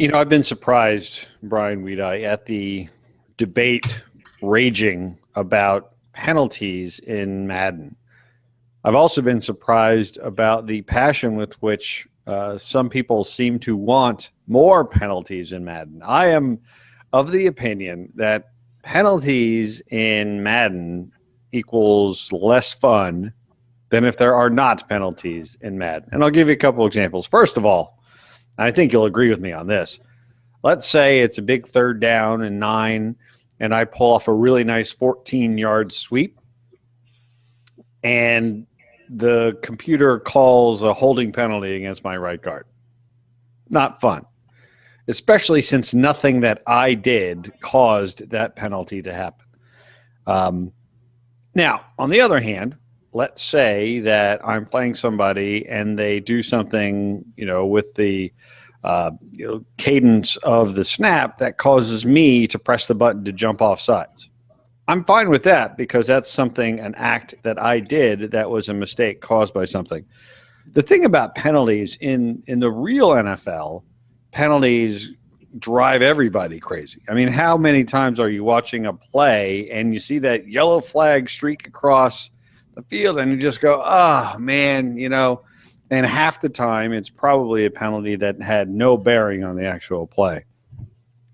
I've been surprised, Brian Weedai, at the debate raging about penalties in Madden. I've also been surprised about the passion with which some people seem to want more penalties in Madden. I am of the opinion that penalties in Madden equals less fun than if there are not penalties in Madden. And I'll give you a couple examples. First of all, I think you'll agree with me on this. Let's say it's a big 3rd down and 9, and I pull off a really nice 14-yard sweep, and the computer calls a holding penalty against my right guard. Not fun, especially since nothing that I did caused that penalty to happen. Now, on the other hand, let's say that I'm playing somebody and they do something, with the cadence of the snap that causes me to press the button to jump off sides. I'm fine with that because that's an act that I did that was a mistake caused by something. The thing about penalties in the real NFL, penalties drive everybody crazy. I mean, how many times are you watching a play and you see that yellow flag streak across the field and you just go, oh, man, and half the time it's probably a penalty that had no bearing on the actual play.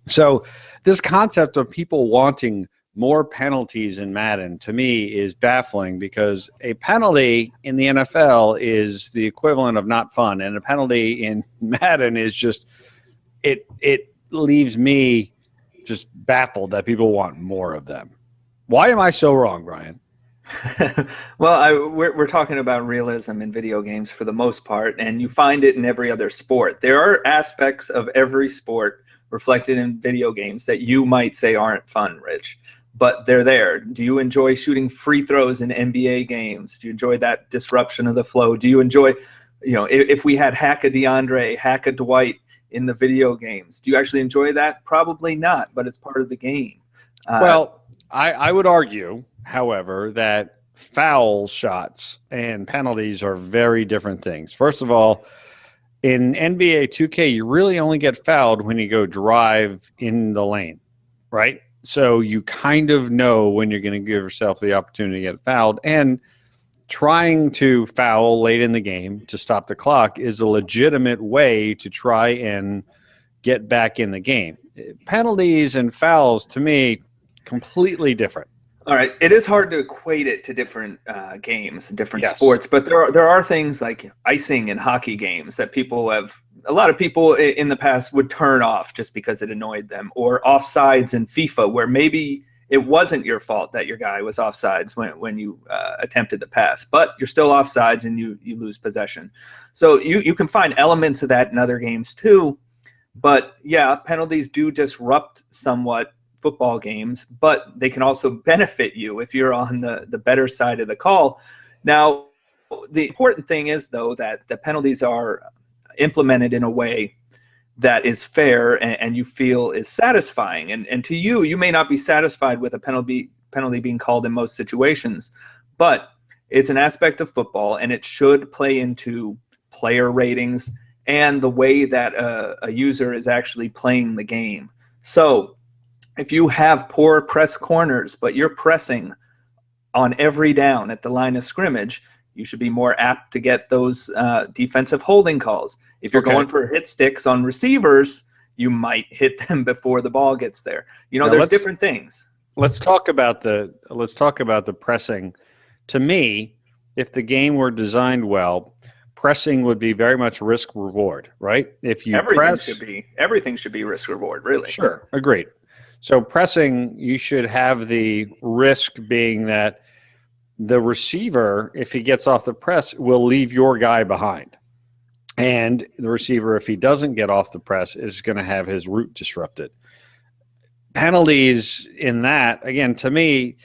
So this concept of people wanting more penalties in Madden, to me, is baffling because a penalty in the NFL is the equivalent of not fun, and a penalty in Madden is just it leaves me just baffled that people want more of them. Why am I so wrong, Brian? Well, we're talking about realism in video games for the most part, and you find it in every other sport. There are aspects of every sport reflected in video games that you might say aren't fun, Rich, but they're there. Do you enjoy shooting free throws in NBA games? Do you enjoy that disruption of the flow? Do you enjoy, if we had hack a DeAndre, hack a Dwight in the video games, do you actually enjoy that? Probably not, but it's part of the game. Well, I would argue, however, that foul shots and penalties are very different things. First of all, in NBA 2K, you really only get fouled when you go drive in the lane, right? So you kind of know when you're going to give yourself the opportunity to get fouled. And trying to foul late in the game to stop the clock is a legitimate way to try and get back in the game. Penalties and fouls, to me, completely different. All right, it is hard to equate it to different games, different sports, but there are things like icing in hockey games that a lot of people in the past would turn off just because it annoyed them, or offsides in FIFA where maybe it wasn't your fault that your guy was offsides when you attempted the pass, but you're still offsides and you lose possession. So you can find elements of that in other games too, but yeah, penalties do disrupt somewhat football games, but they can also benefit you if you're on the better side of the call. Now, the important thing is, though, that the penalties are implemented in a way that is fair and you feel is satisfying. And to you may not be satisfied with a penalty being called in most situations, but it's an aspect of football, and it should play into player ratings and the way that a user is actually playing the game. So if you have poor press corners, but you're pressing on every down at the line of scrimmage, you should be more apt to get those defensive holding calls. If you're going for hit sticks on receivers, you might hit them before the ball gets there. There's different things. Let's talk about the pressing. To me, if the game were designed well, pressing would be very much risk reward, right? If you everything should be risk reward, really. Sure, agreed. So pressing, you should have the risk being that the receiver, if he gets off the press, will leave your guy behind. And the receiver, if he doesn't get off the press, is going to have his route disrupted. Penalties in that, again, to me,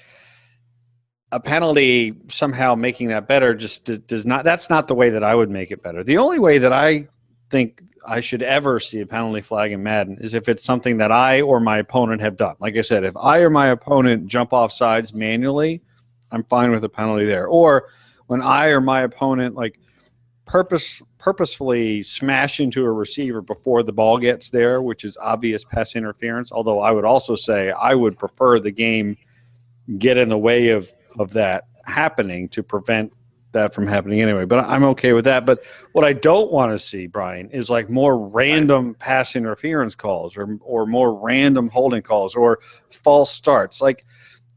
a penalty somehow making that better just does not – that's not the way that I would make it better. The only way that I think I should ever see a penalty flag in Madden is if it's something that I or my opponent have done. Like I said, if I or my opponent jump off sides manually, I'm fine with a penalty there. Or when I or my opponent purposefully smash into a receiver before the ball gets there, which is obvious pass interference. Although I would also say I would prefer the game get in the way of that happening to prevent that from happening anyway. But I'm okay with that. But what I don't want to see, Brian, is like more random pass interference calls or more random holding calls or false starts. Like,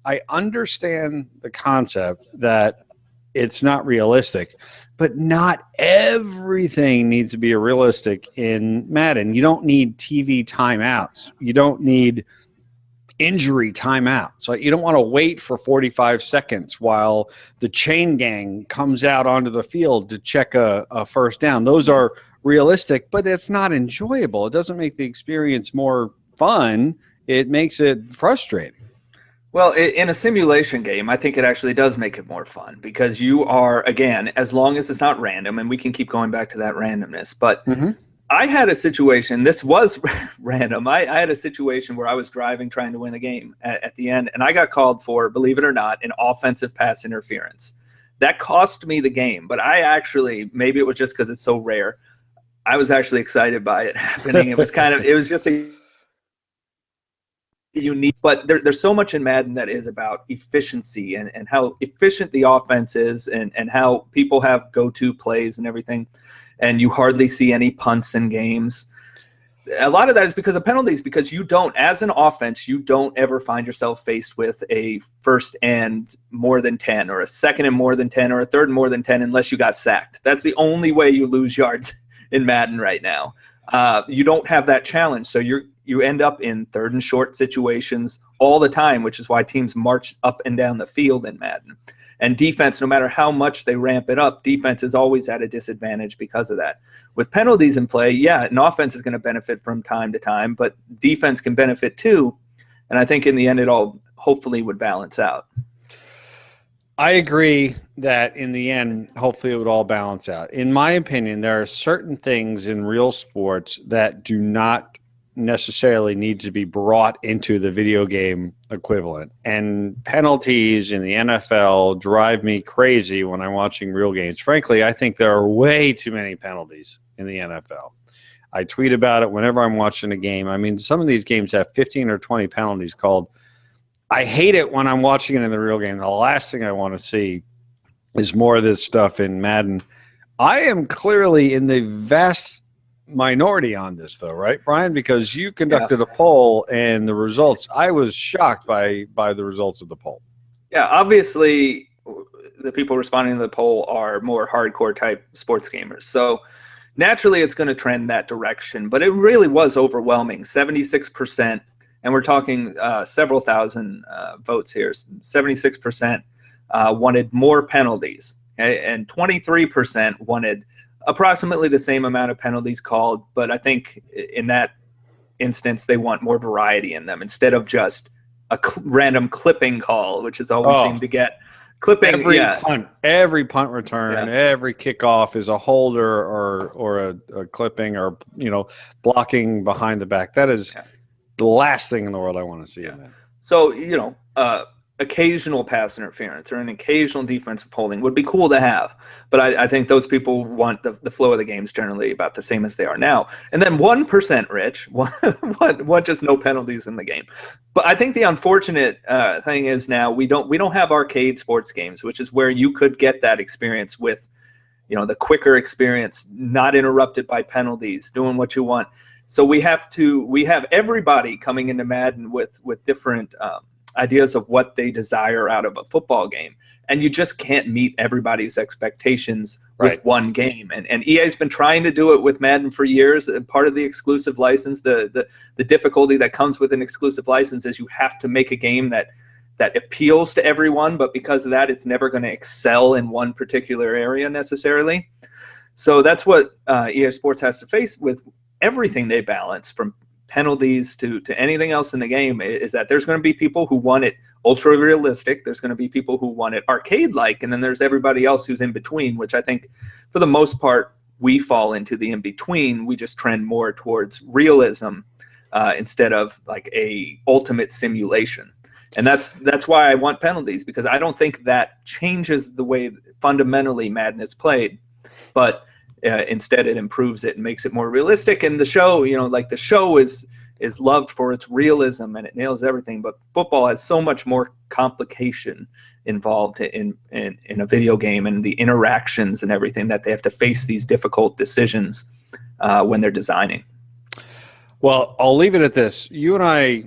I understand the concept that it's not realistic, but not everything needs to be realistic in Madden. You don't need TV timeouts. You don't need injury timeouts. Like, you don't want to wait for 45 seconds while the chain gang comes out onto the field to check a first down. Those are realistic, but it's not enjoyable. It doesn't make the experience more fun. It makes it frustrating. Well, in a simulation game, I think it actually does make it more fun because you are, again, as long as it's not random, and we can keep going back to that randomness. But I had a situation, this was random. I had a situation where I was driving trying to win the game at the end, and I got called for, believe it or not, an offensive pass interference. That cost me the game, but I actually, maybe it was just because it's so rare, I was actually excited by it happening. It was it was just a unique, but there's so much in Madden that is about efficiency and how efficient the offense is and how people have go-to plays and everything, and you hardly see any punts in games. A lot of that is because of penalties, because you don't, as an offense, you don't ever find yourself faced with a first and more than 10 or a second and more than 10 or a third and more than 10 unless you got sacked. That's the only way you lose yards in Madden right now. You don't have that challenge, so you end up in third and short situations all the time, which is why teams march up and down the field in Madden. And defense, no matter how much they ramp it up, defense is always at a disadvantage because of that. With penalties in play, yeah, an offense is going to benefit from time to time, but defense can benefit too. And I think in the end, it all hopefully would balance out. I agree that in the end, hopefully it would all balance out. In my opinion, there are certain things in real sports that do not necessarily need to be brought into the video game equivalent. And penalties in the NFL drive me crazy when I'm watching real games. Frankly, I think there are way too many penalties in the NFL. I tweet about it whenever I'm watching a game. I mean, some of these games have 15 or 20 penalties called. I hate it when I'm watching it in the real game. The last thing I want to see is more of this stuff in Madden. I am clearly in the vast minority on this, though, right, Brian? Because you conducted a poll, and the results, I was shocked by the results of the poll. Yeah, obviously, the people responding to the poll are more hardcore type sports gamers. So naturally, it's going to trend that direction. But it really was overwhelming, 76%. And we're talking several thousand votes here. 76% wanted more penalties, okay? And 23% wanted approximately the same amount of penalties called. But I think in that instance, they want more variety in them instead of just a random clipping call, which is all we seem to get. Clipping every punt return, every kickoff is a holder or a clipping or blocking behind the back. That is the last thing in the world I want to see. In that. So, occasional pass interference or an occasional defensive holding would be cool to have. But I think those people want the flow of the games generally about the same as they are now. And then 1%, Rich, want just no penalties in the game. But I think the unfortunate thing is now we don't have arcade sports games, which is where you could get that experience with, the quicker experience, not interrupted by penalties, doing what you want. So we have everybody coming into Madden with different ideas of what they desire out of a football game. And you just can't meet everybody's expectations with one game. And EA's been trying to do it with Madden for years. And part of the exclusive license, the difficulty that comes with an exclusive license is you have to make a game that appeals to everyone, but because of that, it's never going to excel in one particular area necessarily. So that's what EA Sports has to face with everything they balance, from penalties to anything else in the game, is that there's going to be people who want it ultra realistic. There's going to be people who want it arcade-like, and then there's everybody else who's in between, which I think for the most part we fall into the in between. We just trend more towards realism instead of like a ultimate simulation. And that's why I want penalties, because I don't think that changes the way fundamentally Madden is played. But Instead, it improves it and makes it more realistic. And the show, like the show is loved for its realism and it nails everything. But football has so much more complication involved in a video game, and the interactions and everything, that they have to face these difficult decisions when they're designing. Well, I'll leave it at this. You and I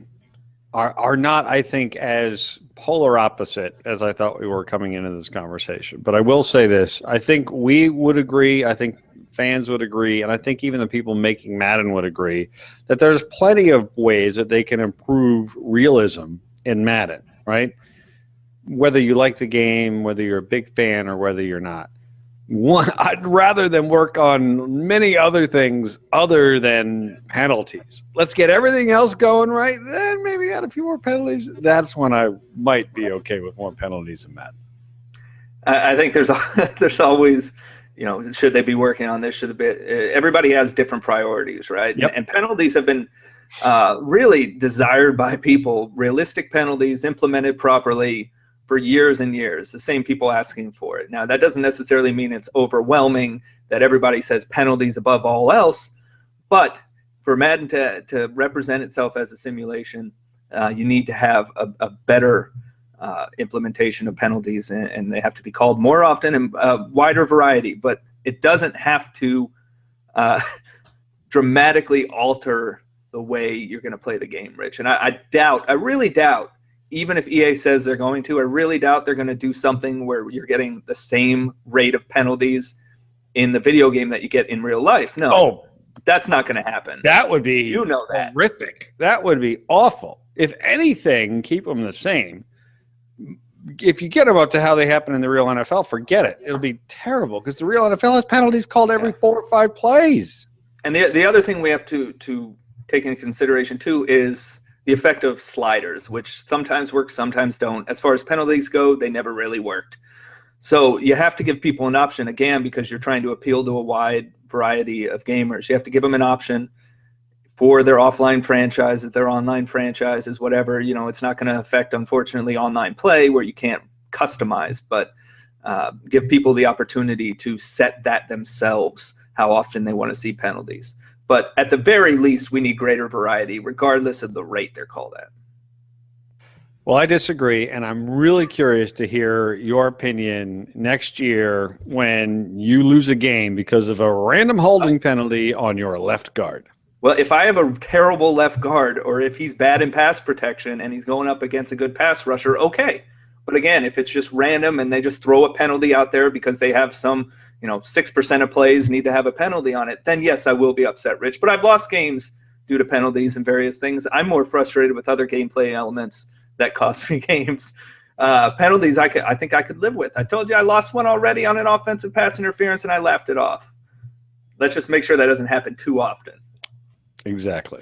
are not, I think, as polar opposite as I thought we were coming into this conversation. But I will say this. I think we would agree. I think fans would agree. And I think even the people making Madden would agree that there's plenty of ways that they can improve realism in Madden, right? Whether you like the game, whether you're a big fan or whether you're not. I'd rather them work on many other things other than penalties. Let's get everything else going right, then maybe add a few more penalties. That's when I might be okay with more penalties in Madden. I think there's always, should they be working on this? Should they be? Everybody has different priorities, right? Yep. And penalties have been really desired by people. Realistic penalties implemented properly for years and years, the same people asking for it. Now, that doesn't necessarily mean it's overwhelming, that everybody says penalties above all else, but for Madden to represent itself as a simulation, you need to have a better implementation of penalties, and they have to be called more often and wider variety, but it doesn't have to dramatically alter the way you're going to play the game, Rich. And I really doubt, even if EA says they're going to, I really doubt they're going to do something where you're getting the same rate of penalties in the video game that you get in real life. No, that's not going to happen. That would be that. Horrific. That would be awful. If anything, keep them the same. If you get them up to how they happen in the real NFL, forget it. It'll be terrible because the real NFL has penalties called every 4 or 5 plays. And the other thing we have to take into consideration too is the effect of sliders, which sometimes work, sometimes don't. As far as penalties go, they never really worked. So you have to give people an option, again, because you're trying to appeal to a wide variety of gamers. You have to give them an option for their offline franchises, their online franchises, whatever. It's not going to affect, unfortunately, online play where you can't customize, but give people the opportunity to set that themselves, how often they want to see penalties. But at the very least, we need greater variety, regardless of the rate they're called at. Well, I disagree, and I'm really curious to hear your opinion next year when you lose a game because of a random holding penalty on your left guard. Well, if I have a terrible left guard, or if he's bad in pass protection and he's going up against a good pass rusher, okay. But again, if it's just random and they just throw a penalty out there because they have some, 6% of plays need to have a penalty on it, then yes, I will be upset, Rich. But I've lost games due to penalties and various things. I'm more frustrated with other gameplay elements that cost me games. Penalties, I think I could live with. I told you I lost one already on an offensive pass interference, and I laughed it off. Let's just make sure that doesn't happen too often. Exactly.